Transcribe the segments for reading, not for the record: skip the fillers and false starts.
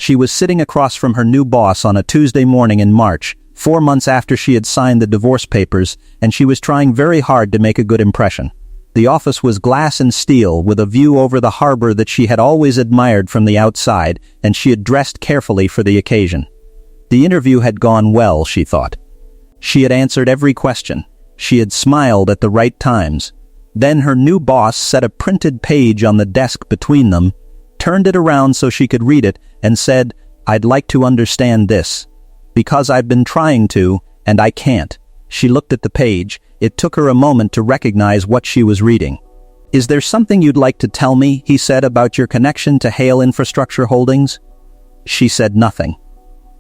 She was sitting across from her new boss on a Tuesday morning in March, 4 months after she had signed the divorce papers, and she was trying very hard to make a good impression. The office was glass and steel, with a view over the harbor that she had always admired from the outside, and she had dressed carefully for the occasion. The interview had gone well, she thought. She had answered every question. She had smiled at the right times. Then her new boss set a printed page on the desk between them, turned it around so she could read it, and said, "I'd like to understand this. Because I've been trying to, and I can't." She looked at the page. It took her a moment to recognize what she was reading. "Is there something you'd like to tell me," he said, "about your connection to Hale Infrastructure Holdings?" She said nothing.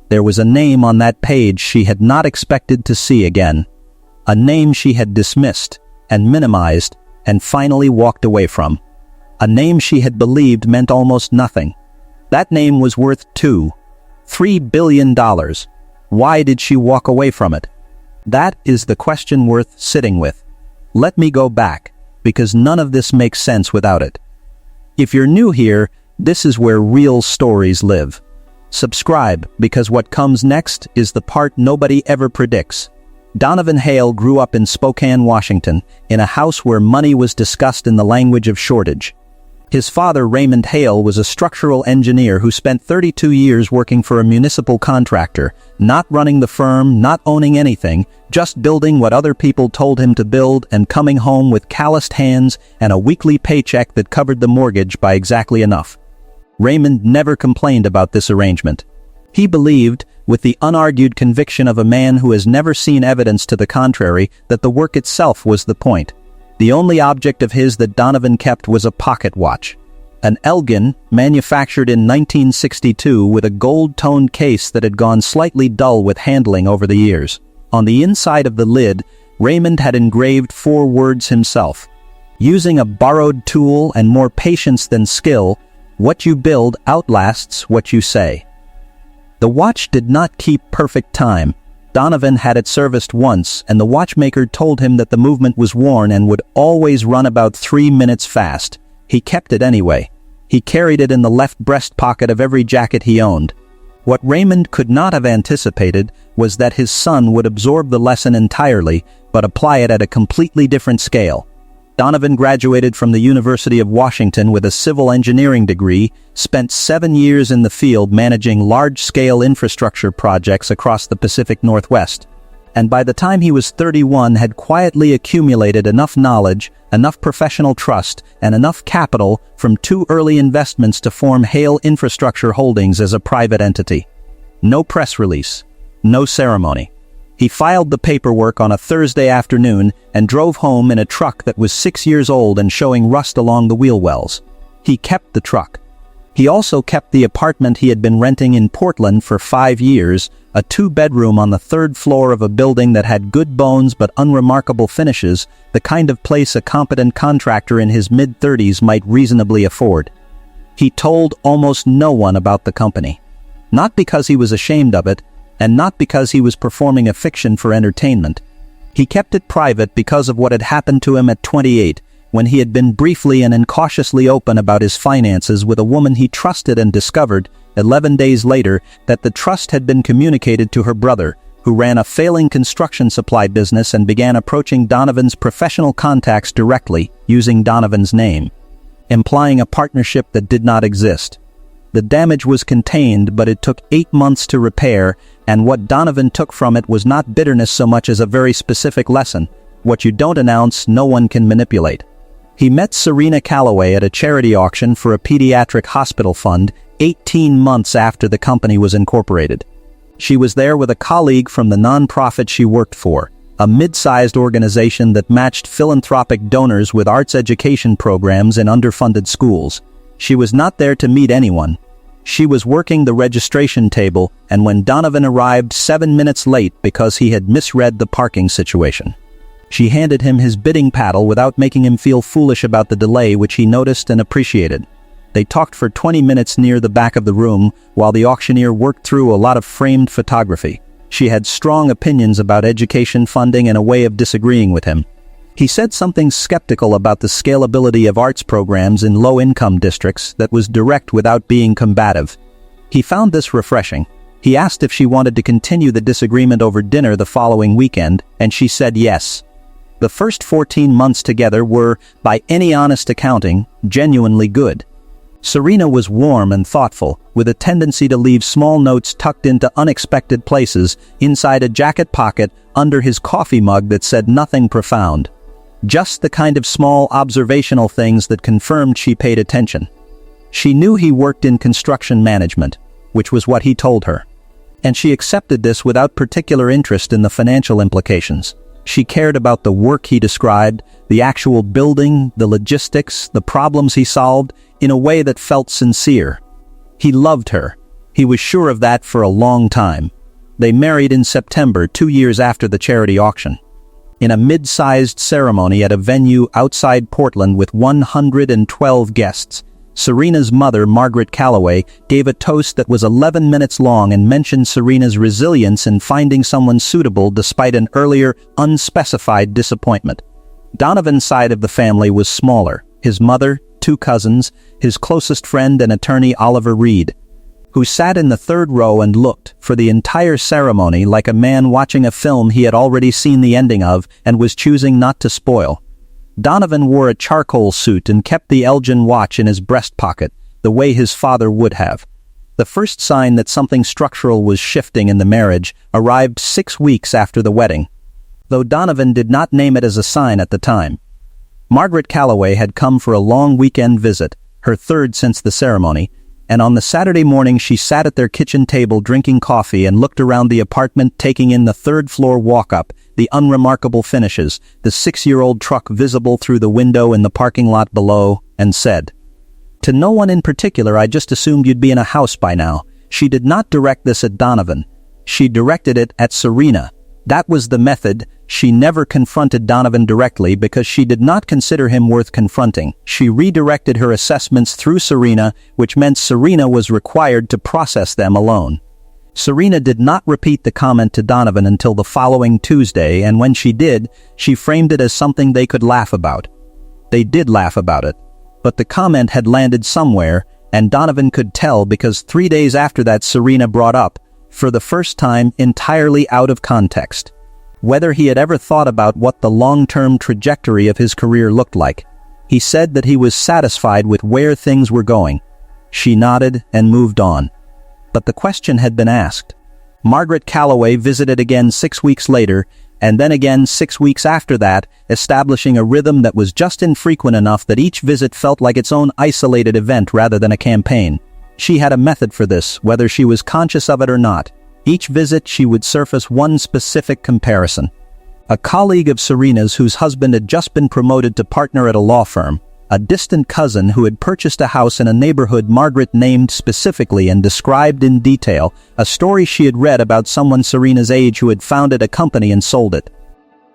There was a name on that page she had not expected to see again. A name she had dismissed and minimized and finally walked away from. A name she had believed meant almost nothing. That name was worth $3 billion. Why did she walk away from it? That is the question worth sitting with. Let me go back, because none of this makes sense without it. If you're new here, this is where real stories live. Subscribe, because what comes next is the part nobody ever predicts. Donovan Hale grew up in Spokane, Washington, in a house where money was discussed in the language of shortage. His father, Raymond Hale, was a structural engineer who spent 32 years working for a municipal contractor, not running the firm, not owning anything, just building what other people told him to build and coming home with calloused hands and a weekly paycheck that covered the mortgage by exactly enough. Raymond never complained about this arrangement. He believed, with the unargued conviction of a man who has never seen evidence to the contrary, that the work itself was the point. The only object of his that Donovan kept was a pocket watch. An Elgin, manufactured in 1962 with a gold-toned case that had gone slightly dull with handling over the years. On the inside of the lid, Raymond had engraved 4 words himself. Using a borrowed tool and more patience than skill, what you build outlasts what you say. The watch did not keep perfect time. Donovan had it serviced once, and the watchmaker told him that the movement was worn and would always run about 3 minutes fast. He kept it anyway. He carried it in the left breast pocket of every jacket he owned. What Raymond could not have anticipated was that his son would absorb the lesson entirely, but apply it at a completely different scale. Donovan graduated from the University of Washington with a civil engineering degree, spent 7 years in the field managing large-scale infrastructure projects across the Pacific Northwest, and by the time he was 31 had quietly accumulated enough knowledge, enough professional trust, and enough capital from 2 early investments to form Hale Infrastructure Holdings as a private entity. No press release, no ceremony. He filed the paperwork on a Thursday afternoon and drove home in a truck that was 6 years old and showing rust along the wheel wells. He kept the truck. He also kept the apartment he had been renting in Portland for 5 years, a 2-bedroom on the 3rd floor of a building that had good bones but unremarkable finishes, the kind of place a competent contractor in his mid-30s might reasonably afford. He told almost no one about the company. Not because he was ashamed of it, and not because he was performing a fiction for entertainment. He kept it private because of what had happened to him at 28, when he had been briefly and incautiously open about his finances with a woman he trusted and discovered, 11 days later, that the trust had been communicated to her brother, who ran a failing construction supply business and began approaching Donovan's professional contacts directly, using Donovan's name, implying a partnership that did not exist. The damage was contained, but it took 8 months to repair, and what Donovan took from it was not bitterness so much as a very specific lesson. What you don't announce, no one can manipulate. He met Serena Calloway at a charity auction for a pediatric hospital fund 18 months after the company was incorporated. She was there with a colleague from the nonprofit she worked for, a mid-sized organization that matched philanthropic donors with arts education programs in underfunded schools. She was not there to meet anyone. She was working the registration table, and when Donovan arrived 7 minutes late because he had misread the parking situation, she handed him his bidding paddle without making him feel foolish about the delay, which he noticed and appreciated. They talked for 20 minutes near the back of the room while the auctioneer worked through a lot of framed photography. She had strong opinions about education funding and a way of disagreeing with him. He said something skeptical about the scalability of arts programs in low-income districts that was direct without being combative. He found this refreshing. He asked if she wanted to continue the disagreement over dinner the following weekend, and she said yes. The first 14 months together were, by any honest accounting, genuinely good. Serena was warm and thoughtful, with a tendency to leave small notes tucked into unexpected places, inside a jacket pocket, under his coffee mug that said nothing profound. Just the kind of small observational things that confirmed she paid attention. She knew he worked in construction management, which was what he told her. And she accepted this without particular interest in the financial implications. She cared about the work he described, the actual building, the logistics, the problems he solved, in a way that felt sincere. He loved her. He was sure of that for a long time. They married in September, 2 years after the charity auction. In a mid-sized ceremony at a venue outside Portland with 112 guests, Serena's mother, Margaret Calloway, gave a toast that was 11 minutes long and mentioned Serena's resilience in finding someone suitable despite an earlier, unspecified disappointment. Donovan's side of the family was smaller. His mother, 2 cousins, his closest friend and attorney Oliver Reed, who sat in the third row and looked, for the entire ceremony, like a man watching a film he had already seen the ending of and was choosing not to spoil. Donovan wore a charcoal suit and kept the Elgin watch in his breast pocket, the way his father would have. The first sign that something structural was shifting in the marriage arrived 6 weeks after the wedding, though Donovan did not name it as a sign at the time. Margaret Calloway had come for a long weekend visit, her third since the ceremony, and on the Saturday morning she sat at their kitchen table drinking coffee and looked around the apartment, taking in the third-floor walk-up, the unremarkable finishes, the 6-year-old truck visible through the window in the parking lot below, and said, "To no one in particular, I just assumed you'd be in a house by now." She did not direct this at Donovan. She directed it at Serena. That was the method. She never confronted Donovan directly because she did not consider him worth confronting. She redirected her assessments through Serena, which meant Serena was required to process them alone. Serena did not repeat the comment to Donovan until the following Tuesday, and when she did, she framed it as something they could laugh about. They did laugh about it, but the comment had landed somewhere, and Donovan could tell because 3 days after that Serena brought up, for the first time entirely out of context, whether he had ever thought about what the long-term trajectory of his career looked like. He said that he was satisfied with where things were going. She nodded and moved on. But the question had been asked. Margaret Calloway visited again 6 weeks later, and then again 6 weeks after that, establishing a rhythm that was just infrequent enough that each visit felt like its own isolated event rather than a campaign. She had a method for this, whether she was conscious of it or not. Each visit she would surface one specific comparison. A colleague of Serena's whose husband had just been promoted to partner at a law firm, a distant cousin who had purchased a house in a neighborhood Margaret named specifically and described in detail, a story she had read about someone Serena's age who had founded a company and sold it.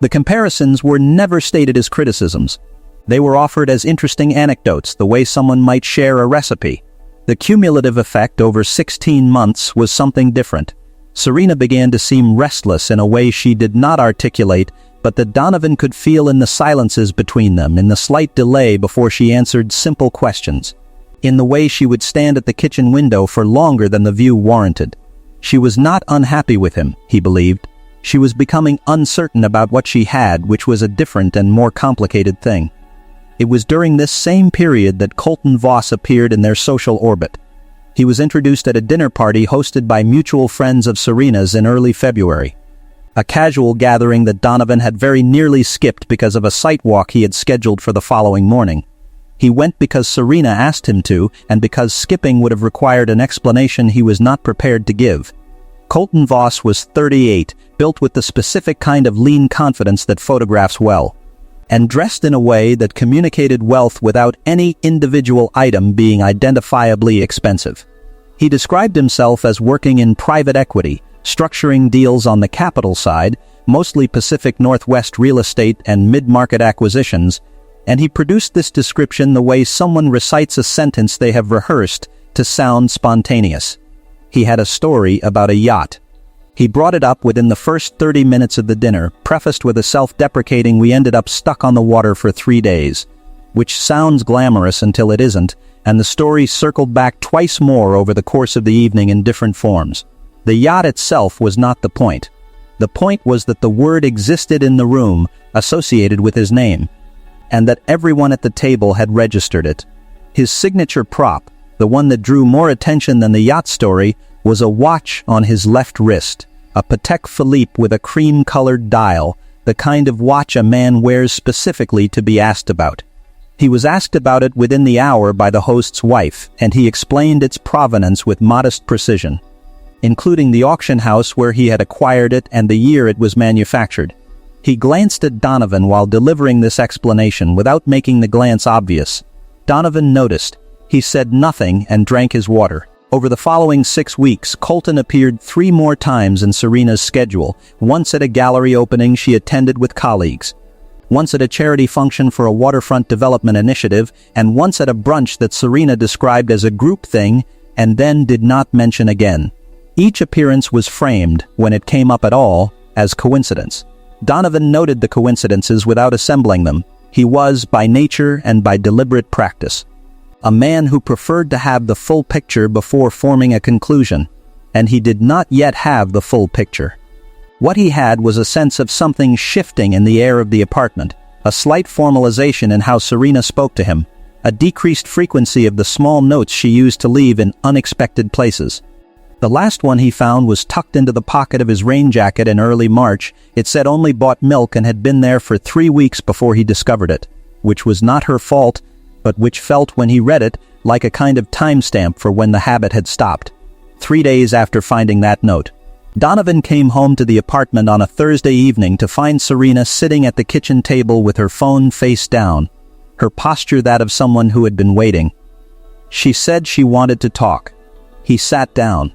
The comparisons were never stated as criticisms. They were offered as interesting anecdotes, the way someone might share a recipe. The cumulative effect over 16 months was something different. Serena began to seem restless in a way she did not articulate, but that Donovan could feel in the silences between them, in the slight delay before she answered simple questions, in the way she would stand at the kitchen window for longer than the view warranted. She was not unhappy with him, he believed. She was becoming uncertain about what she had, which was a different and more complicated thing. It was during this same period that Colton Voss appeared in their social orbit. He was introduced at a dinner party hosted by mutual friends of Serena's in early February. A casual gathering that Donovan had very nearly skipped because of a sight walk he had scheduled for the following morning. He went because Serena asked him to, and because skipping would have required an explanation he was not prepared to give. Colton Voss was 38, built with the specific kind of lean confidence that photographs well, and dressed in a way that communicated wealth without any individual item being identifiably expensive. He described himself as working in private equity, structuring deals on the capital side, mostly Pacific Northwest real estate and mid-market acquisitions, and he produced this description the way someone recites a sentence they have rehearsed to sound spontaneous. He had a story about a yacht. He brought it up within the first 30 minutes of the dinner, prefaced with a self-deprecating "we ended up stuck on the water for 3 days," which sounds glamorous until it isn't, and the story circled back twice more over the course of the evening in different forms. The yacht itself was not the point. The point was that the word existed in the room, associated with his name, and that everyone at the table had registered it. His signature prop, the one that drew more attention than the yacht story, was a watch on his left wrist, a Patek Philippe with a cream-colored dial, the kind of watch a man wears specifically to be asked about. He was asked about it within the hour by the host's wife, and he explained its provenance with modest precision, including the auction house where he had acquired it and the year it was manufactured. He glanced at Donovan while delivering this explanation without making the glance obvious. Donovan noticed. He said nothing and drank his water. Over the following 6 weeks, Colton appeared 3 more times in Serena's schedule, once at a gallery opening she attended with colleagues, once at a charity function for a waterfront development initiative, and once at a brunch that Serena described as a group thing and then did not mention again. Each appearance was framed, when it came up at all, as coincidence. Donovan noted the coincidences without assembling them. He was, by nature and by deliberate practice, a man who preferred to have the full picture before forming a conclusion, and he did not yet have the full picture. What he had was a sense of something shifting in the air of the apartment, a slight formalization in how Serena spoke to him, a decreased frequency of the small notes she used to leave in unexpected places. The last one he found was tucked into the pocket of his rain jacket in early March. It said only bought milk and had been there for 3 weeks before he discovered it, which was not her fault, but which felt when he read it like a kind of timestamp for when the habit had stopped. 3 days after finding that note, Donovan came home to the apartment on a Thursday evening to find Serena sitting at the kitchen table with her phone face down, her posture that of someone who had been waiting. She said she wanted to talk. He sat down.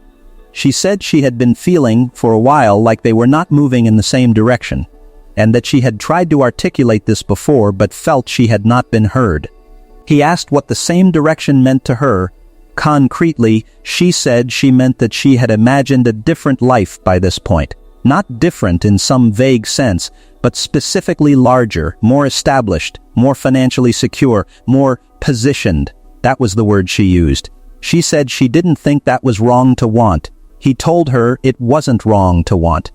She said she had been feeling, for a while, like they were not moving in the same direction, and that she had tried to articulate this before but felt she had not been heard. He asked what the same direction meant to her. Concretely, she said she meant that she had imagined a different life by this point. Not different in some vague sense, but specifically larger, more established, more financially secure, more positioned. That was the word she used. She said she didn't think that was wrong to want. He told her it wasn't wrong to want.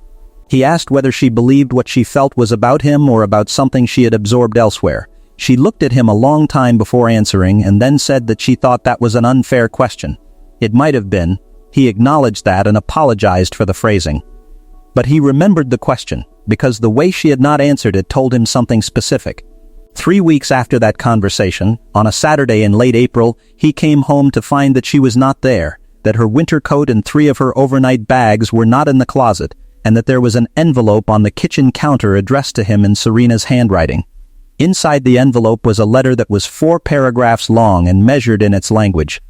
He asked whether she believed what she felt was about him or about something she had absorbed elsewhere. She looked at him a long time before answering and then said that she thought that was an unfair question. It might have been. He acknowledged that and apologized for the phrasing. But he remembered the question, because the way she had not answered it told him something specific. 3 weeks after that conversation, on a Saturday in late April, he came home to find that she was not there, that her winter coat and 3 of her overnight bags were not in the closet, and that there was an envelope on the kitchen counter addressed to him in Serena's handwriting. Inside the envelope was a letter that was 4 paragraphs long and measured in its language.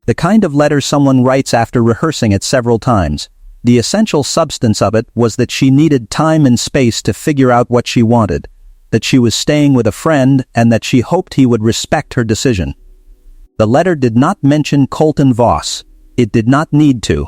The kind of letter someone writes after rehearsing it several times. The essential substance of it was that she needed time and space to figure out what she wanted, that she was staying with a friend and that she hoped he would respect her decision. The letter did not mention Colton Voss. It did not need to.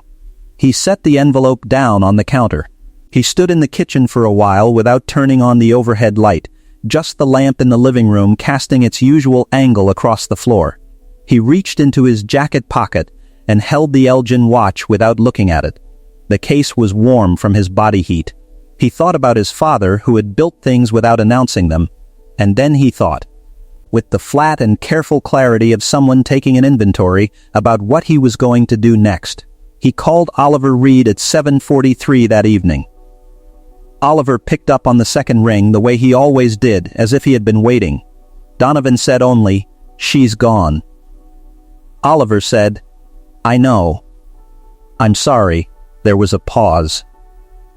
He set the envelope down on the counter. He stood in the kitchen for a while without turning on the overhead light, just the lamp in the living room casting its usual angle across the floor. He reached into his jacket pocket and held the Elgin watch without looking at it. The case was warm from his body heat. He thought about his father who had built things without announcing them, and then he thought, with the flat and careful clarity of someone taking an inventory, about what he was going to do next. He called Oliver Reed at 7:43 that evening. Oliver picked up on the second ring the way he always did, as if he had been waiting. Donovan said only, "She's gone." Oliver said, "I know. I'm sorry." There was a pause.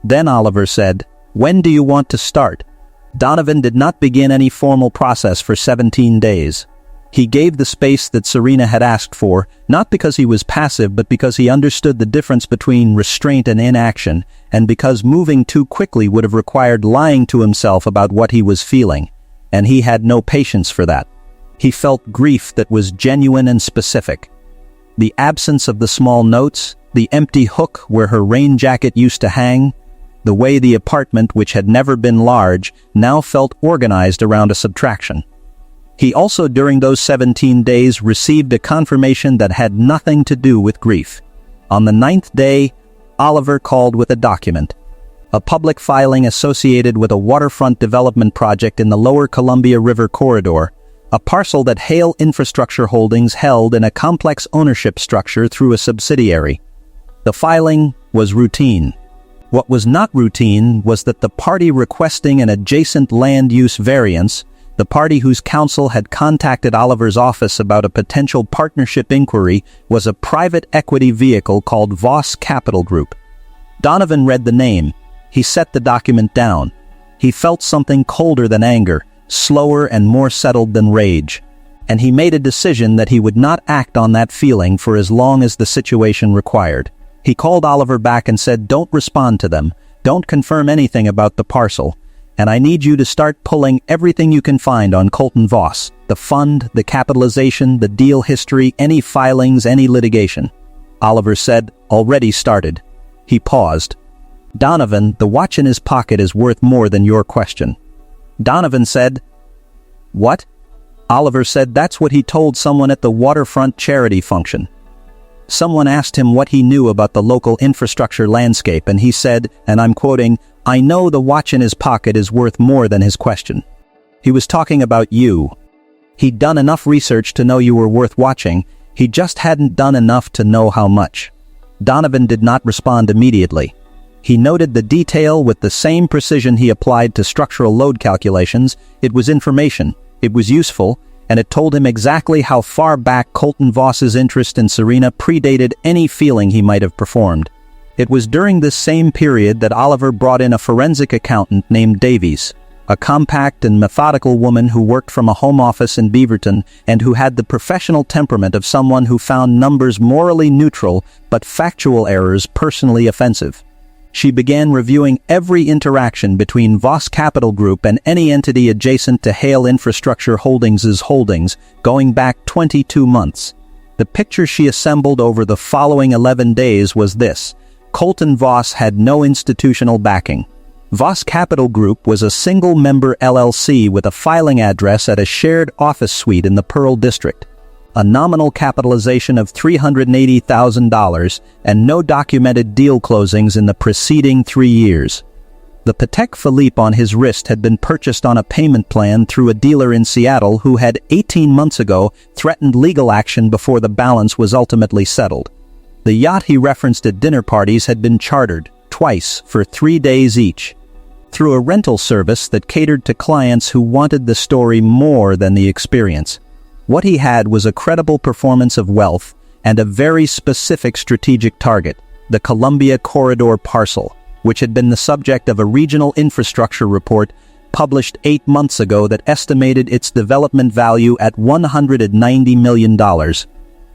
Then Oliver said, "When do you want to start?" Donovan did not begin any formal process for 17 days. He gave the space that Serena had asked for, not because he was passive but because he understood the difference between restraint and inaction, and because moving too quickly would have required lying to himself about what he was feeling, and he had no patience for that. He felt grief that was genuine and specific. The absence of the small notes, the empty hook where her rain jacket used to hang, the way the apartment, which had never been large, now felt organized around a subtraction. He also during those 17 days received a confirmation that had nothing to do with grief. On the 9th day, Oliver called with a document. A public filing associated with a waterfront development project in the lower Columbia River corridor, a parcel that Hale Infrastructure Holdings held in a complex ownership structure through a subsidiary. The filing was routine. What was not routine was that the party requesting an adjacent land use variance, the party whose counsel had contacted Oliver's office about a potential partnership inquiry, was a private equity vehicle called Voss Capital Group. Donovan read the name. He set the document down. He felt something colder than anger, slower and more settled than rage. And he made a decision that he would not act on that feeling for as long as the situation required. He called Oliver back and said, "Don't respond to them. Don't confirm anything about the parcel. And I need you to start pulling everything you can find on Colton Voss, the fund, the capitalization, the deal history, any filings, any litigation." Oliver said, "Already started." He paused. "Donovan, the watch in his pocket is worth more than your question." Donovan said, "What?" Oliver said that's what he told someone at the waterfront charity function. Someone asked him what he knew about the local infrastructure landscape, and he said, and I'm quoting, "I know the watch in his pocket is worth more than his question." He was talking about you. He'd done enough research to know you were worth watching, he just hadn't done enough to know how much. Donovan did not respond immediately. He noted the detail with the same precision he applied to structural load calculations. It was information, it was useful, and it told him exactly how far back Colton Voss's interest in Serena predated any feeling he might have performed. It was during this same period that Oliver brought in a forensic accountant named Davies, a compact and methodical woman who worked from a home office in Beaverton and who had the professional temperament of someone who found numbers morally neutral but factual errors personally offensive. She began reviewing every interaction between Voss Capital Group and any entity adjacent to Hale Infrastructure Holdings' holdings, going back 22 months. The picture she assembled over the following 11 days was this: Colton Voss had no institutional backing. Voss Capital Group was a single-member LLC with a filing address at a shared office suite in the Pearl District. A nominal capitalization of $380,000 and no documented deal closings in the preceding 3 years. The Patek Philippe on his wrist had been purchased on a payment plan through a dealer in Seattle who had 18 months ago threatened legal action before the balance was ultimately settled. The yacht he referenced at dinner parties had been chartered, twice, for 3 days each, through a rental service that catered to clients who wanted the story more than the experience. What he had was a credible performance of wealth and a very specific strategic target, the Columbia Corridor parcel, which had been the subject of a regional infrastructure report published 8 months ago that estimated its development value at $190 million.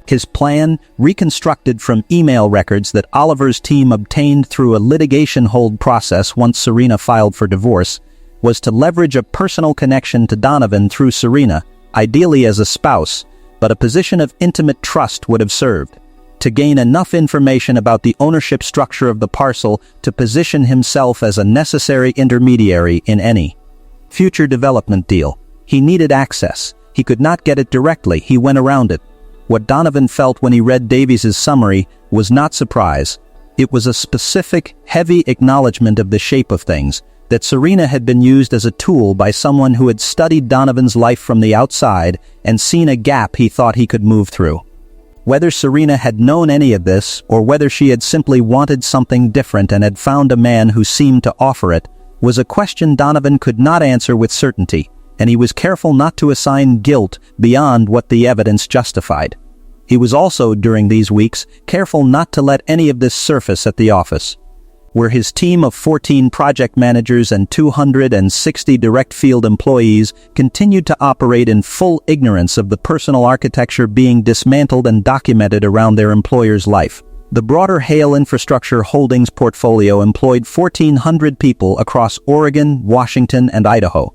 His plan, reconstructed from email records that Oliver's team obtained through a litigation hold process once Serena filed for divorce, was to leverage a personal connection to Donovan through Serena, ideally as a spouse, but a position of intimate trust would have served, to gain enough information about the ownership structure of the parcel to position himself as a necessary intermediary in any future development deal. He needed access. He could not get it directly. He went around it. What Donovan felt when he read Davies's summary was not surprise. It was a specific, heavy acknowledgement of the shape of things, that Serena had been used as a tool by someone who had studied Donovan's life from the outside and seen a gap he thought he could move through. Whether Serena had known any of this, or whether she had simply wanted something different and had found a man who seemed to offer it, was a question Donovan could not answer with certainty, and he was careful not to assign guilt beyond what the evidence justified. He was also, during these weeks, careful not to let any of this surface at the office, where his team of 14 project managers and 260 direct field employees continued to operate in full ignorance of the personal architecture being dismantled and documented around their employer's life. The broader Hale Infrastructure Holdings portfolio employed 1,400 people across Oregon, Washington, and Idaho.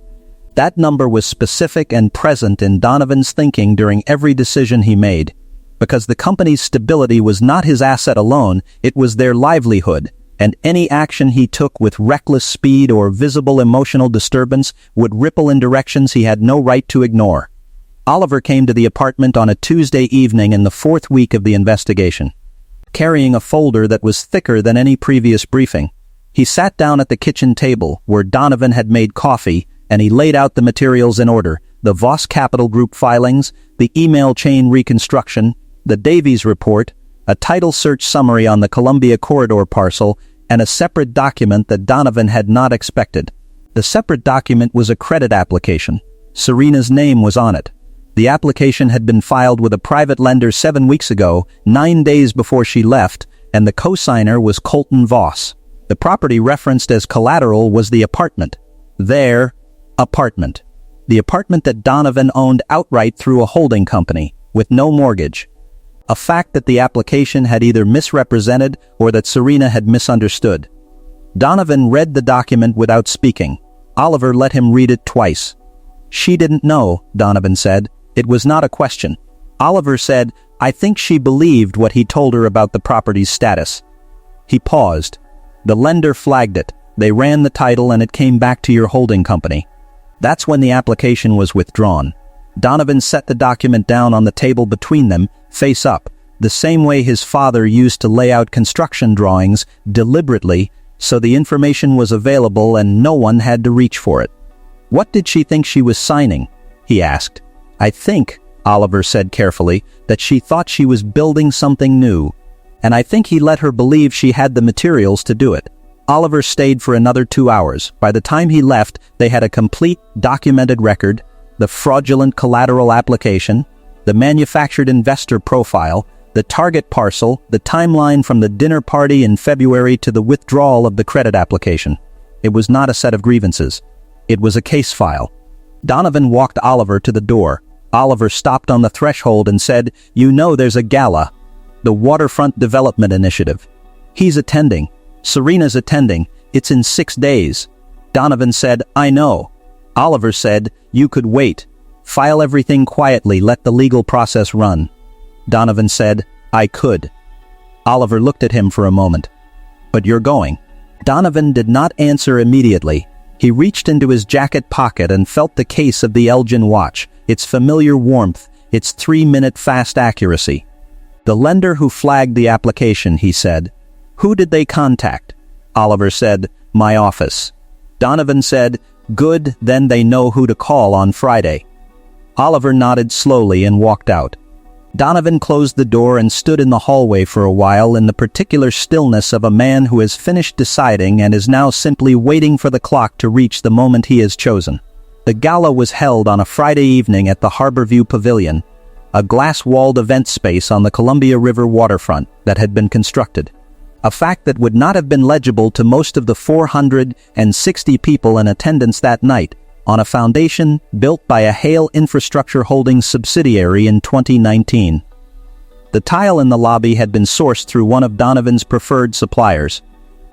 That number was specific and present in Donovan's thinking during every decision he made, because the company's stability was not his asset alone, it was their livelihood, and any action he took with reckless speed or visible emotional disturbance would ripple in directions he had no right to ignore. Oliver came to the apartment on a Tuesday evening in the fourth week of the investigation, carrying a folder that was thicker than any previous briefing. He sat down at the kitchen table where Donovan had made coffee, and he laid out the materials in order: the Voss Capital Group filings, the email chain reconstruction, the Davies report, a title search summary on the Columbia Corridor parcel, and a separate document that Donovan had not expected. The separate document was a credit application. Serena's name was on it. The application had been filed with a private lender 7 weeks ago, 9 days before she left, and the co-signer was Colton Voss. The property referenced as collateral was the apartment. Their apartment. The apartment that Donovan owned outright through a holding company, with no mortgage. A fact that the application had either misrepresented or that Serena had misunderstood. Donovan read the document without speaking. Oliver let him read it twice. "She didn't know," Donovan said. "It was not a question." Oliver said, "I think she believed what he told her about the property's status." He paused. "The lender flagged it. They ran the title and it came back to your holding company." That's when the application was withdrawn. Donovan set the document down on the table between them, face up, the same way his father used to lay out construction drawings, deliberately, so the information was available and no one had to reach for it. "What did she think she was signing?" he asked. "I think," Oliver said carefully, "that she thought she was building something new. And I think he let her believe she had the materials to do it." Oliver stayed for another 2 hours. By the time he left, they had a complete, documented record: the fraudulent collateral application, the manufactured investor profile, the target parcel, the timeline from the dinner party in February to the withdrawal of the credit application. It was not a set of grievances. It was a case file. Donovan walked Oliver to the door. Oliver stopped on the threshold and said, "You know there's a gala. The Waterfront Development Initiative. He's attending. Serena's attending. It's in 6 days." Donovan said, "I know." Oliver said, "You could wait. File everything quietly, let the legal process run." Donovan said, "I could." Oliver looked at him for a moment. "But you're going." Donovan did not answer immediately. He reached into his jacket pocket and felt the case of the Elgin watch, its familiar warmth, its 3-minute fast accuracy. "The lender who flagged the application," he said. "Who did they contact?" Oliver said, "My office." Donovan said, "Good, then they know who to call on Friday." Oliver nodded slowly and walked out. Donovan closed the door and stood in the hallway for a while in the particular stillness of a man who has finished deciding and is now simply waiting for the clock to reach the moment he has chosen. The gala was held on a Friday evening at the Harborview Pavilion, a glass-walled event space on the Columbia River waterfront that had been constructed. A fact that would not have been legible to most of the 460 people in attendance that night, on a foundation built by a Hale Infrastructure Holdings subsidiary in 2019. The tile in the lobby had been sourced through one of Donovan's preferred suppliers.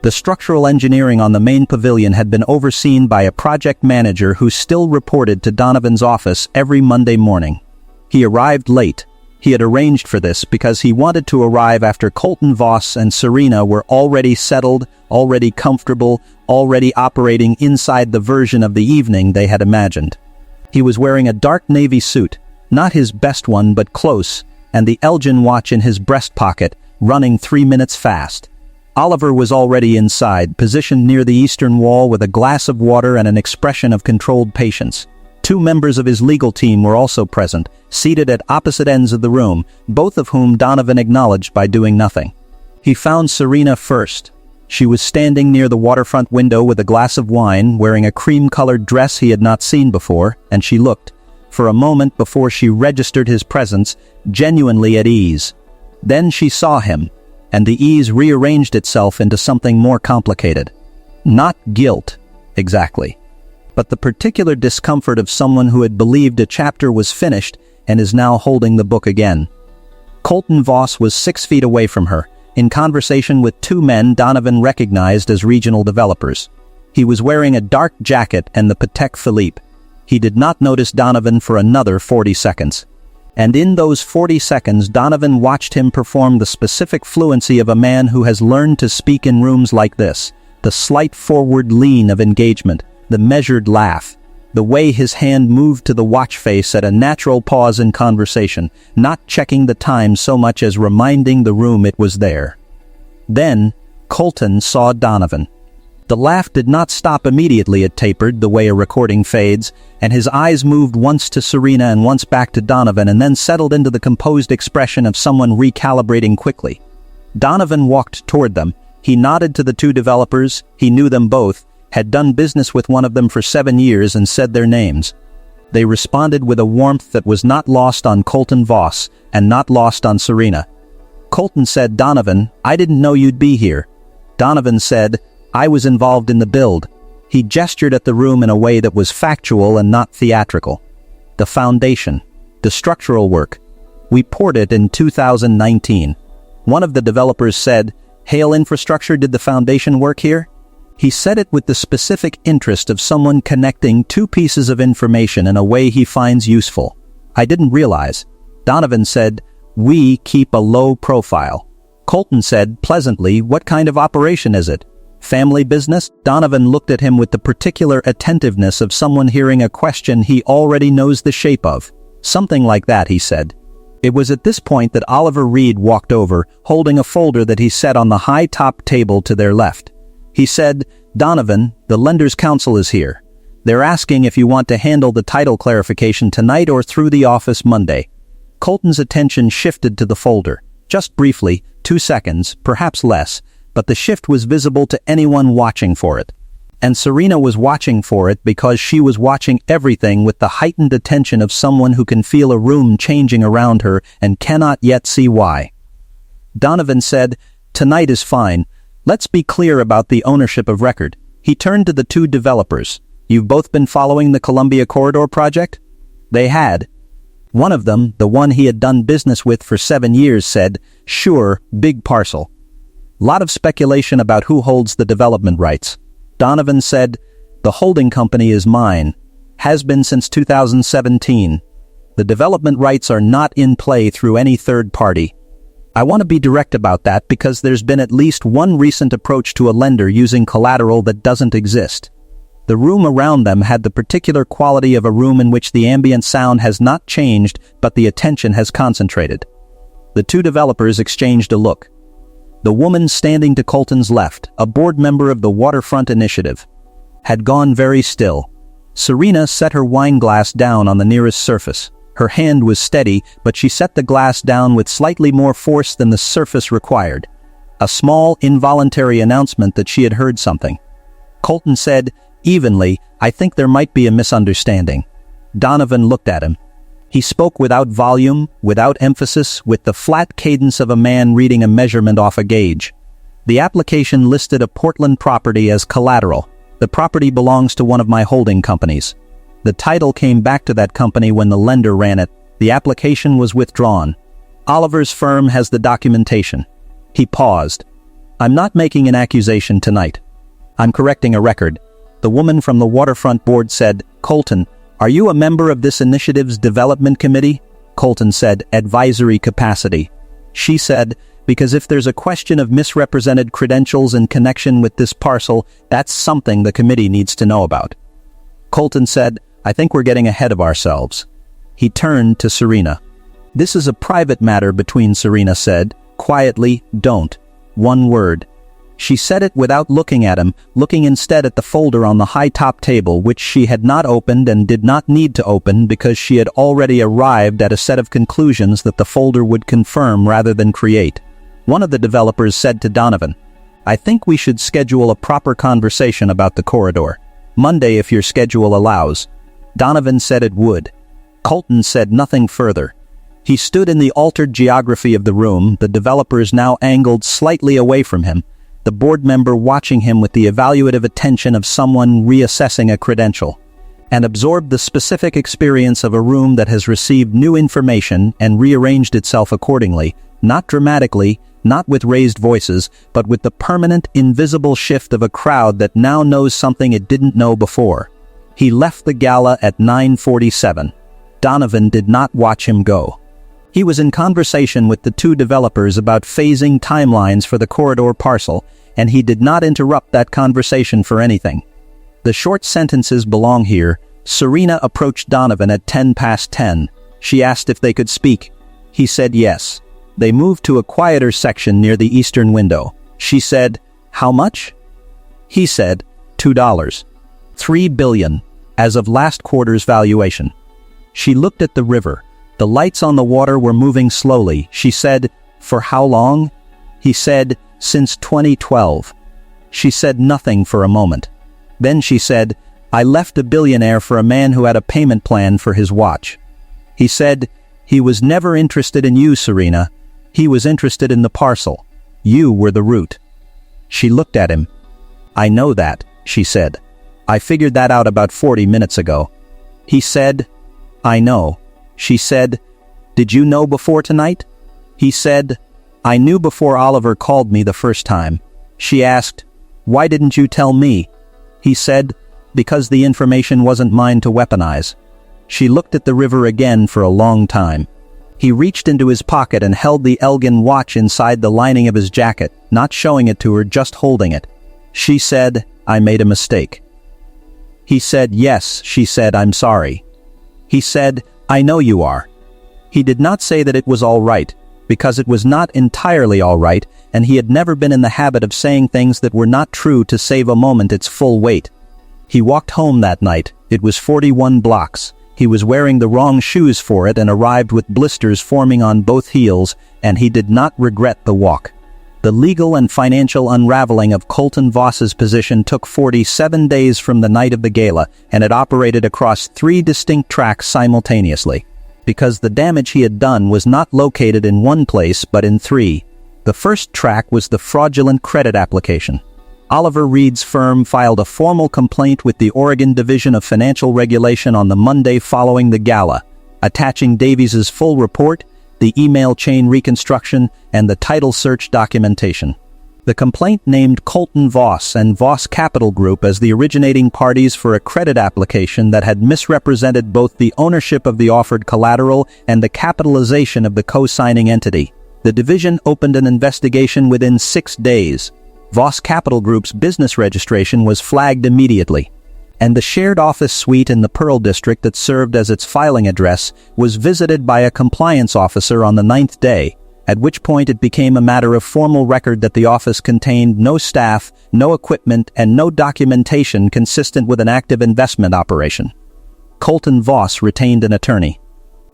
The structural engineering on the main pavilion had been overseen by a project manager who still reported to Donovan's office every Monday morning. He arrived late. He had arranged for this because he wanted to arrive after Colton Voss and Serena were already settled, already comfortable, already operating inside the version of the evening they had imagined. He was wearing a dark navy suit, not his best one but close, and the Elgin watch in his breast pocket, running 3 minutes fast. Oliver was already inside, positioned near the eastern wall with a glass of water and an expression of controlled patience. 2 members of his legal team were also present, seated at opposite ends of the room, both of whom Donovan acknowledged by doing nothing. He found Serena first. She was standing near the waterfront window with a glass of wine, wearing a cream-colored dress he had not seen before, and she looked, for a moment before she registered his presence, genuinely at ease. Then she saw him, and the ease rearranged itself into something more complicated. Not guilt, exactly, but the particular discomfort of someone who had believed a chapter was finished and is now holding the book again. Colton Voss was 6 feet away from her, in conversation with 2 men Donovan recognized as regional developers. He was wearing a dark jacket and the Patek Philippe. He did not notice Donovan for another 40 seconds. And in those 40 seconds, Donovan watched him perform the specific fluency of a man who has learned to speak in rooms like this, the slight forward lean of engagement, the measured laugh. The way his hand moved to the watch face at a natural pause in conversation, not checking the time so much as reminding the room it was there. Then, Colton saw Donovan. The laugh did not stop immediately. It tapered the way a recording fades, and his eyes moved once to Serena and once back to Donovan and then settled into the composed expression of someone recalibrating quickly. Donovan walked toward them. He nodded to the two developers. He knew them both, had done business with one of them for 7 years, and said their names. They responded with a warmth that was not lost on Colton Voss and not lost on Serena. Colton said, "Donovan, I didn't know you'd be here." Donovan said, "I was involved in the build." He gestured at the room in a way that was factual and not theatrical. "The foundation. The structural work. We poured it in 2019. One of the developers said, "Hale Infrastructure did the foundation work here?" He said it with the specific interest of someone connecting two pieces of information in a way he finds useful. "I didn't realize." Donovan said, "We keep a low profile." Colton said, pleasantly, "What kind of operation is it? Family business?" Donovan looked at him with the particular attentiveness of someone hearing a question he already knows the shape of. "Something like that," he said. It was at this point that Oliver Reed walked over, holding a folder that he set on the high-top table to their left. He said, "Donovan, the lender's counsel is here. They're asking if you want to handle the title clarification tonight or through the office Monday." Colton's attention shifted to the folder. Just briefly, 2 seconds, perhaps less, but the shift was visible to anyone watching for it. And Serena was watching for it because she was watching everything with the heightened attention of someone who can feel a room changing around her and cannot yet see why. Donovan said, "Tonight is fine. Let's be clear about the ownership of record." He turned to the two developers. "You've both been following the Columbia Corridor project?" They had. One of them, the one he had done business with for 7 years, said, "Sure, big parcel. Lot of speculation about who holds the development rights." Donovan said, "The holding company is mine. Has been since 2017. The development rights are not in play through any third party. I want to be direct about that because there's been at least one recent approach to a lender using collateral that doesn't exist. The room around them had the particular quality of a room in which the ambient sound has not changed, but the attention has concentrated." The two developers exchanged a look. The woman standing to Colton's left, a board member of the Waterfront Initiative, had gone very still. Serena set her wine glass down on the nearest surface. Her hand was steady, but she set the glass down with slightly more force than the surface required. A small, involuntary announcement that she had heard something. Colton said, evenly, "I think there might be a misunderstanding." Donovan looked at him. He spoke without volume, without emphasis, with the flat cadence of a man reading a measurement off a gauge. "The application listed a Portland property as collateral. The property belongs to one of my holding companies. The title came back to that company when the lender ran it. The application was withdrawn. Oliver's firm has the documentation." He paused. "I'm not making an accusation tonight. I'm correcting a record." The woman from the Waterfront Board said, "Colton, are you a member of this initiative's development committee?" Colton said, "Advisory capacity." She said, "Because if there's a question of misrepresented credentials in connection with this parcel, that's something the committee needs to know about." Colton said, "I think we're getting ahead of ourselves." He turned to Serena. "This is a private matter between," Serena said, quietly, "don't. One word." She said it without looking at him, looking instead at the folder on the high-top table, which she had not opened and did not need to open because she had already arrived at a set of conclusions that the folder would confirm rather than create. One of the developers said to Donovan, "I think we should schedule a proper conversation about the corridor. Monday if your schedule allows." Donovan said it would. Colton said nothing further. He stood in the altered geography of the room, the developers now angled slightly away from him, the board member watching him with the evaluative attention of someone reassessing a credential, and absorbed the specific experience of a room that has received new information and rearranged itself accordingly, not dramatically, not with raised voices, but with the permanent, invisible shift of a crowd that now knows something it didn't know before. He left the gala at 9:47. Donovan did not watch him go. He was in conversation with the two developers about phasing timelines for the corridor parcel, and he did not interrupt that conversation for anything. The short sentences belong here, Serena approached Donovan at 10 past 10. She asked if they could speak. He said yes. They moved to a quieter section near the eastern window. She said, "How much?" He said, $2. $3 billion, as of last quarter's valuation. She looked at the river. The lights on the water were moving slowly. She said, "For how long?" He said, "Since 2012. She said nothing for a moment. Then she said, "I left a billionaire for a man who had a payment plan for his watch." He said, "He was never interested in you, Serena. He was interested in the parcel. You were the root." She looked at him. "I know that," she said. "I figured that out about 40 minutes ago." He said, "I know." She said, "Did you know before tonight?" He said, "I knew before Oliver called me the first time." She asked, "Why didn't you tell me?" He said, "Because the information wasn't mine to weaponize." She looked at the river again for a long time. He reached into his pocket and held the Elgin watch inside the lining of his jacket, not showing it to her, just holding it. She said, "I made a mistake." He said, "Yes," she said, "I'm sorry." He said, "I know you are." He did not say that it was all right, because it was not entirely all right, and he had never been in the habit of saying things that were not true to save a moment its full weight. He walked home that night. It was 41 blocks. He was wearing the wrong shoes for it and arrived with blisters forming on both heels, and he did not regret the walk. The legal and financial unraveling of Colton Voss's position took 47 days from the night of the gala, and it operated across 3 distinct tracks simultaneously. Because the damage he had done was not located in one place but in 3. The first track was the fraudulent credit application. Oliver Reed's firm filed a formal complaint with the Oregon Division of Financial Regulation on the Monday following the gala, attaching Davies's full report, the email chain reconstruction, and the title search documentation. The complaint named Colton Voss and Voss Capital Group as the originating parties for a credit application that had misrepresented both the ownership of the offered collateral and the capitalization of the co-signing entity. The division opened an investigation within 6 days. Voss Capital Group's business registration was flagged immediately, and the shared office suite in the Pearl District that served as its filing address was visited by a compliance officer on the 9th day, at which point it became a matter of formal record that the office contained no staff, no equipment, and no documentation consistent with an active investment operation. Colton Voss retained an attorney.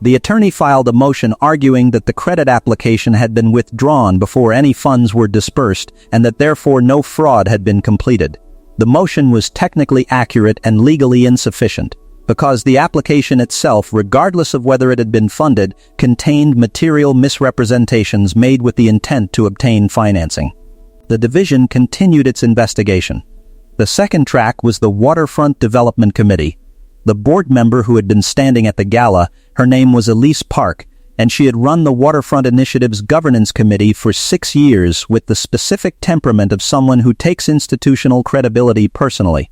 The attorney filed a motion arguing that the credit application had been withdrawn before any funds were dispersed and that therefore no fraud had been completed. The motion was technically accurate and legally insufficient, because the application itself, regardless of whether it had been funded, contained material misrepresentations made with the intent to obtain financing. The division continued its investigation. The second track was the Waterfront Development Committee. The board member who had been standing at the gala, her name was Elise Park, and she had run the Waterfront Initiative's governance committee for 6 years with the specific temperament of someone who takes institutional credibility personally.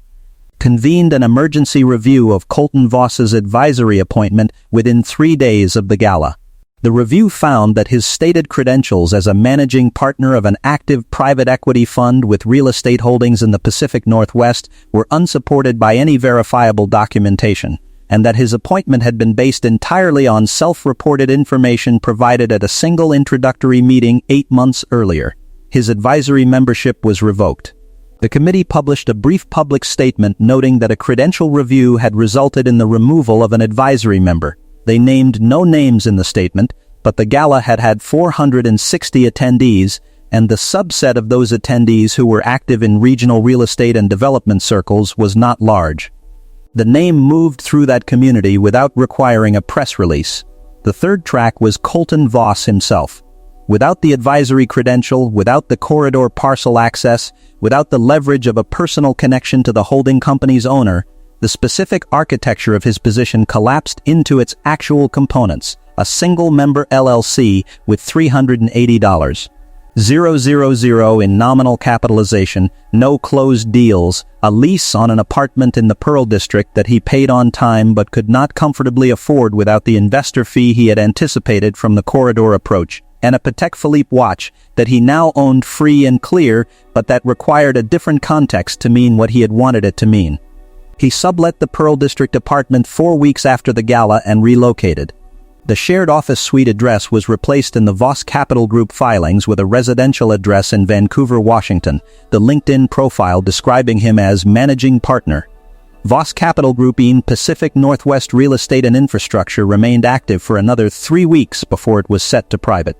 Convened an emergency review of Colton Voss's advisory appointment within 3 days of the gala. The review found that his stated credentials as a managing partner of an active private equity fund with real estate holdings in the Pacific Northwest were unsupported by any verifiable documentation, and that his appointment had been based entirely on self-reported information provided at a single introductory meeting 8 months earlier. His advisory membership was revoked. The committee published a brief public statement noting that a credential review had resulted in the removal of an advisory member. They named no names in the statement, but the gala had had 460 attendees, and the subset of those attendees who were active in regional real estate and development circles was not large. The name moved through that community without requiring a press release. The third track was Colton Voss himself. Without the advisory credential, without the corridor parcel access, without the leverage of a personal connection to the holding company's owner, the specific architecture of his position collapsed into its actual components, a single-member LLC with $380,000 in nominal capitalization, no closed deals, a lease on an apartment in the Pearl District that he paid on time but could not comfortably afford without the investor fee he had anticipated from the corridor approach, and a Patek Philippe watch that he now owned free and clear, but that required a different context to mean what he had wanted it to mean. He sublet the Pearl District apartment 4 weeks after the gala and relocated. The shared office suite address was replaced in the Voss Capital Group filings with a residential address in Vancouver, Washington, the LinkedIn profile describing him as managing partner. Voss Capital Group in Pacific Northwest Real Estate and Infrastructure remained active for another 3 weeks before it was set to private.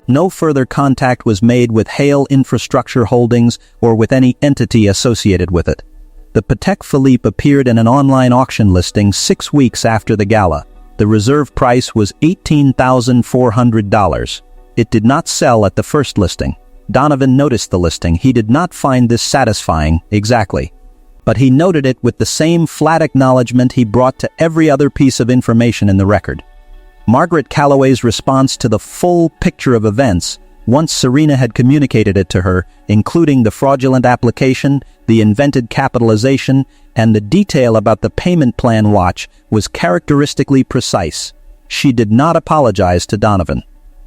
No further contact was made with Hale Infrastructure Holdings or with any entity associated with it. The Patek Philippe appeared in an online auction listing 6 weeks after the gala. The reserve price was $18,400. It did not sell at the first listing. Donovan noticed the listing. He did not find this satisfying, exactly. But he noted it with the same flat acknowledgement he brought to every other piece of information in the record. Margaret Calloway's response to the full picture of events, once Serena had communicated it to her, including the fraudulent application, the invented capitalization, and the detail about the payment plan watch, was characteristically precise. She did not apologize to Donovan.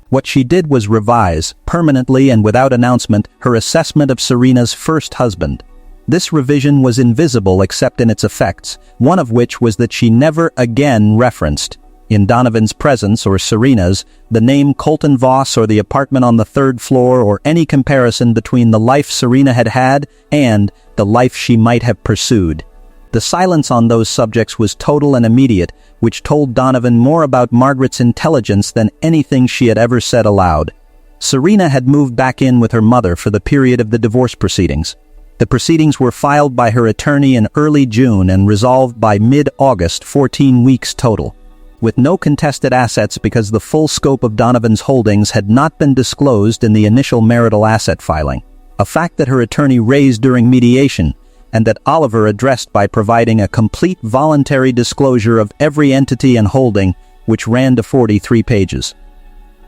What she did was revise, permanently and without announcement, her assessment of Serena's first husband. This revision was invisible except in its effects, one of which was that she never again referenced, in Donovan's presence or Serena's, the name Colton Voss or the apartment on the 3rd floor or any comparison between the life Serena had had and the life she might have pursued. The silence on those subjects was total and immediate, which told Donovan more about Margaret's intelligence than anything she had ever said aloud. Serena had moved back in with her mother for the period of the divorce proceedings. The proceedings were filed by her attorney in early June and resolved by mid-August, 14 weeks total. With no contested assets because the full scope of Donovan's holdings had not been disclosed in the initial marital asset filing, a fact that her attorney raised during mediation, and that Oliver addressed by providing a complete voluntary disclosure of every entity and holding, which ran to 43 pages.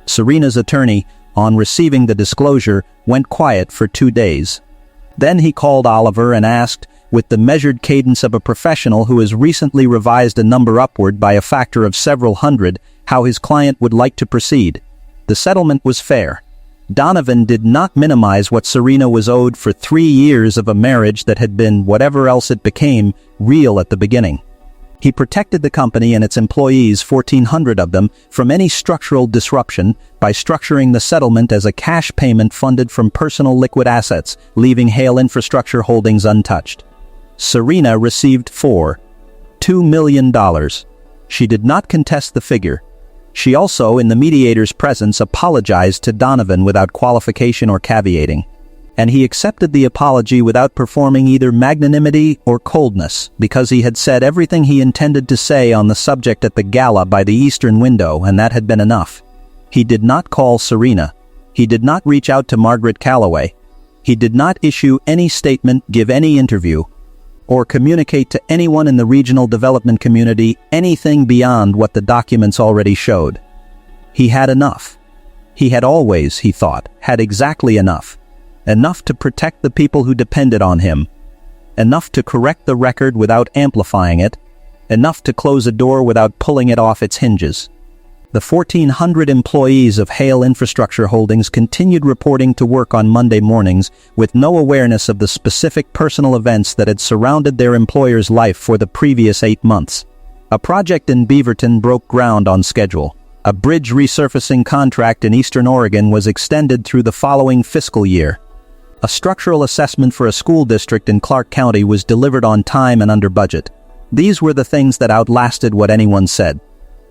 Serena's attorney, on receiving the disclosure, went quiet for 2 days. Then he called Oliver and asked, with the measured cadence of a professional who has recently revised a number upward by a factor of several hundred, how his client would like to proceed. The settlement was fair. Donovan did not minimize what Serena was owed for 3 years of a marriage that had been, whatever else it became, real at the beginning. He protected the company and its employees, 1,400 of them, from any structural disruption by structuring the settlement as a cash payment funded from personal liquid assets, leaving Hale Infrastructure Holdings untouched. Serena received $2 million. She did not contest the figure. She also, in the mediator's presence, apologized to Donovan without qualification or caveating. And he accepted the apology without performing either magnanimity or coldness, because he had said everything he intended to say on the subject at the gala by the eastern window, and that had been enough. He did not call Serena. He did not reach out to Margaret Calloway. He did not issue any statement, give any interview, or communicate to anyone in the regional development community anything beyond what the documents already showed. He had enough. He had always, he thought, had exactly enough. Enough to protect the people who depended on him. Enough to correct the record without amplifying it. Enough to close a door without pulling it off its hinges. The 1,400 employees of Hale Infrastructure Holdings continued reporting to work on Monday mornings with no awareness of the specific personal events that had surrounded their employer's life for the previous 8 months. A project in Beaverton broke ground on schedule. A bridge resurfacing contract in eastern Oregon was extended through the following fiscal year. A structural assessment for a school district in Clark County was delivered on time and under budget. These were the things that outlasted what anyone said.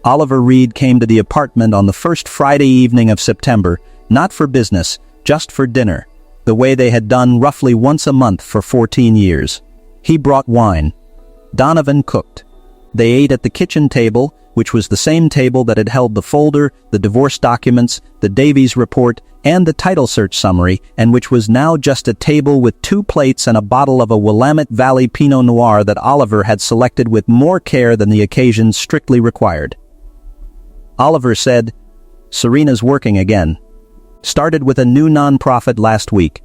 Oliver Reed came to the apartment on the first Friday evening of September, not for business, just for dinner, the way they had done roughly once a month for 14 years. He brought wine. Donovan cooked. They ate at the kitchen table, which was the same table that had held the folder, the divorce documents, the Davies report, and the title search summary, and which was now just a table with 2 plates and a bottle of a Willamette Valley Pinot Noir that Oliver had selected with more care than the occasion strictly required. Oliver said, "Serena's working again. Started with a new nonprofit last week.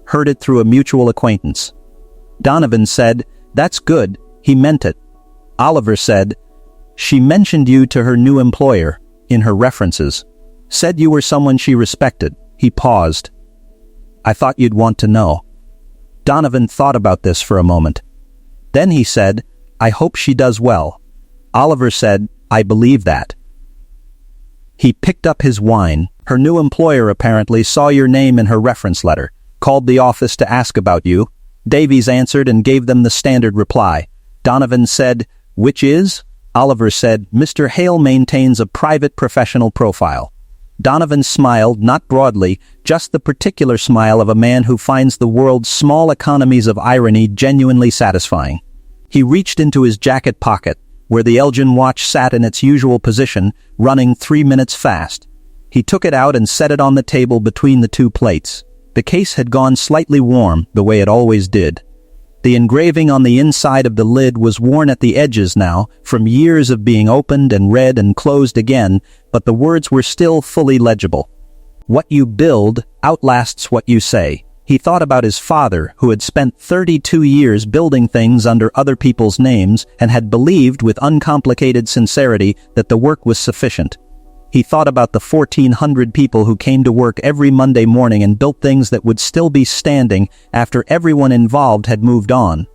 Heard it through a mutual acquaintance." Donovan said, "That's good, he meant it." Oliver said, "She mentioned you to her new employer, in her references. Said you were someone she respected." He paused. "I thought you'd want to know." Donovan thought about this for a moment. Then he said, I hope she does well. Oliver said, I believe that. He picked up his wine. Her new employer apparently saw your name in her reference letter, called the office to ask about you. Davies answered and gave them the standard reply. Donovan said, which is? Oliver said, Mr. Hale maintains a private professional profile. Donovan smiled, not broadly, just the particular smile of a man who finds the world's small economies of irony genuinely satisfying. He reached into his jacket pocket, where the Elgin watch sat in its usual position, running 3 minutes fast. He took it out and set it on the table between the two plates. The case had gone slightly warm, the way it always did. The engraving on the inside of the lid was worn at the edges now, from years of being opened and read and closed again, but the words were still fully legible. What you build outlasts what you say. He thought about his father, who had spent 32 years building things under other people's names and had believed with uncomplicated sincerity that the work was sufficient. He thought about the 1,400 people who came to work every Monday morning and built things that would still be standing after everyone involved had moved on.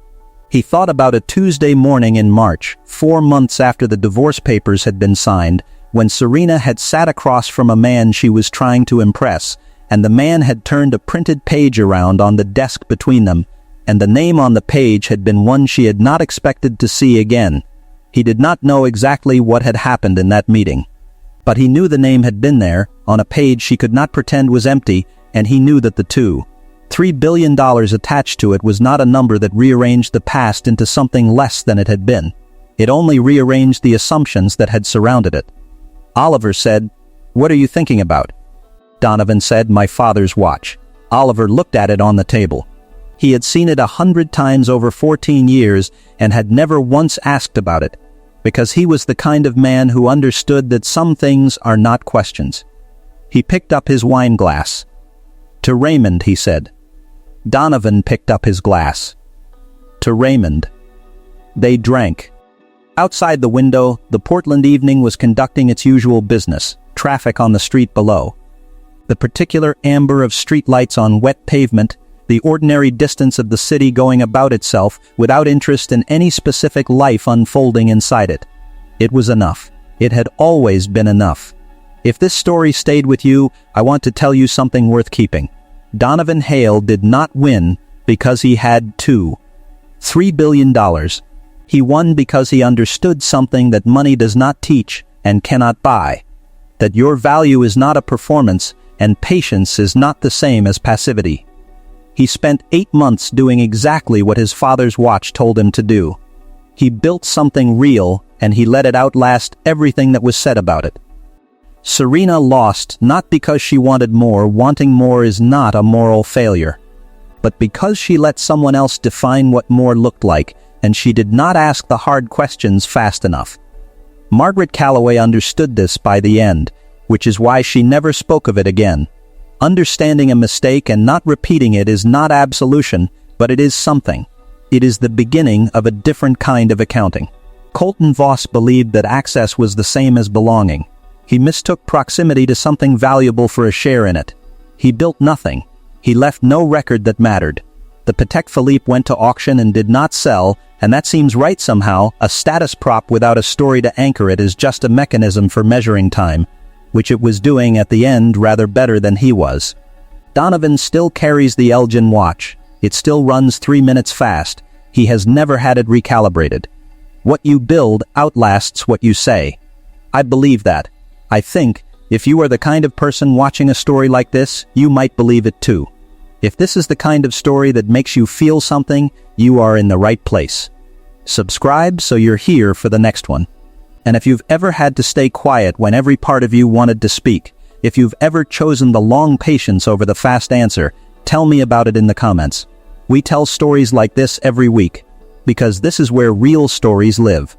He thought about a Tuesday morning in March, 4 months after the divorce papers had been signed, when Serena had sat across from a man she was trying to impress, and the man had turned a printed page around on the desk between them, and the name on the page had been one she had not expected to see again. He did not know exactly what had happened in that meeting. But he knew the name had been there, on a page she could not pretend was empty, and he knew that the $3 billion attached to it was not a number that rearranged the past into something less than it had been. It only rearranged the assumptions that had surrounded it. Oliver said, "What are you thinking about?" Donovan said, "My father's watch." Oliver looked at it on the table. He had seen it 100 times over 14 years and had never once asked about it, because he was the kind of man who understood that some things are not questions. He picked up his wine glass. "To Raymond," he said. Donovan picked up his glass. "To Raymond." They drank. Outside the window, the Portland evening was conducting its usual business, traffic on the street below. The particular amber of streetlights on wet pavement, the ordinary distance of the city going about itself without interest in any specific life unfolding inside it. It was enough. It had always been enough. If this story stayed with you, I want to tell you something worth keeping. Donovan Hale did not win because he had $3 billion. He won because he understood something that money does not teach and cannot buy. That your value is not a performance and patience is not the same as passivity. He spent 8 months doing exactly what his father's watch told him to do. He built something real, and he let it outlast everything that was said about it. Serena lost not because she wanted more. Wanting more is not a moral failure, but because she let someone else define what more looked like, and she did not ask the hard questions fast enough. Margaret Calloway understood this by the end, which is why she never spoke of it again. Understanding a mistake and not repeating it is not absolution, but it is something. It is the beginning of a different kind of accounting. Colton Voss believed that access was the same as belonging. He mistook proximity to something valuable for a share in it. He built nothing. He left no record that mattered. The Patek Philippe went to auction and did not sell, and that seems right somehow. A status prop without a story to anchor it is just a mechanism for measuring time, which it was doing at the end rather better than he was. Donovan still carries the Elgin watch. It still runs 3 minutes fast. He has never had it recalibrated. What you build outlasts what you say. I believe that. I think, if you are the kind of person watching a story like this, you might believe it too. If this is the kind of story that makes you feel something, you are in the right place. Subscribe so you're here for the next one. And if you've ever had to stay quiet when every part of you wanted to speak, if you've ever chosen the long patience over the fast answer, tell me about it in the comments. We tell stories like this every week, because this is where real stories live.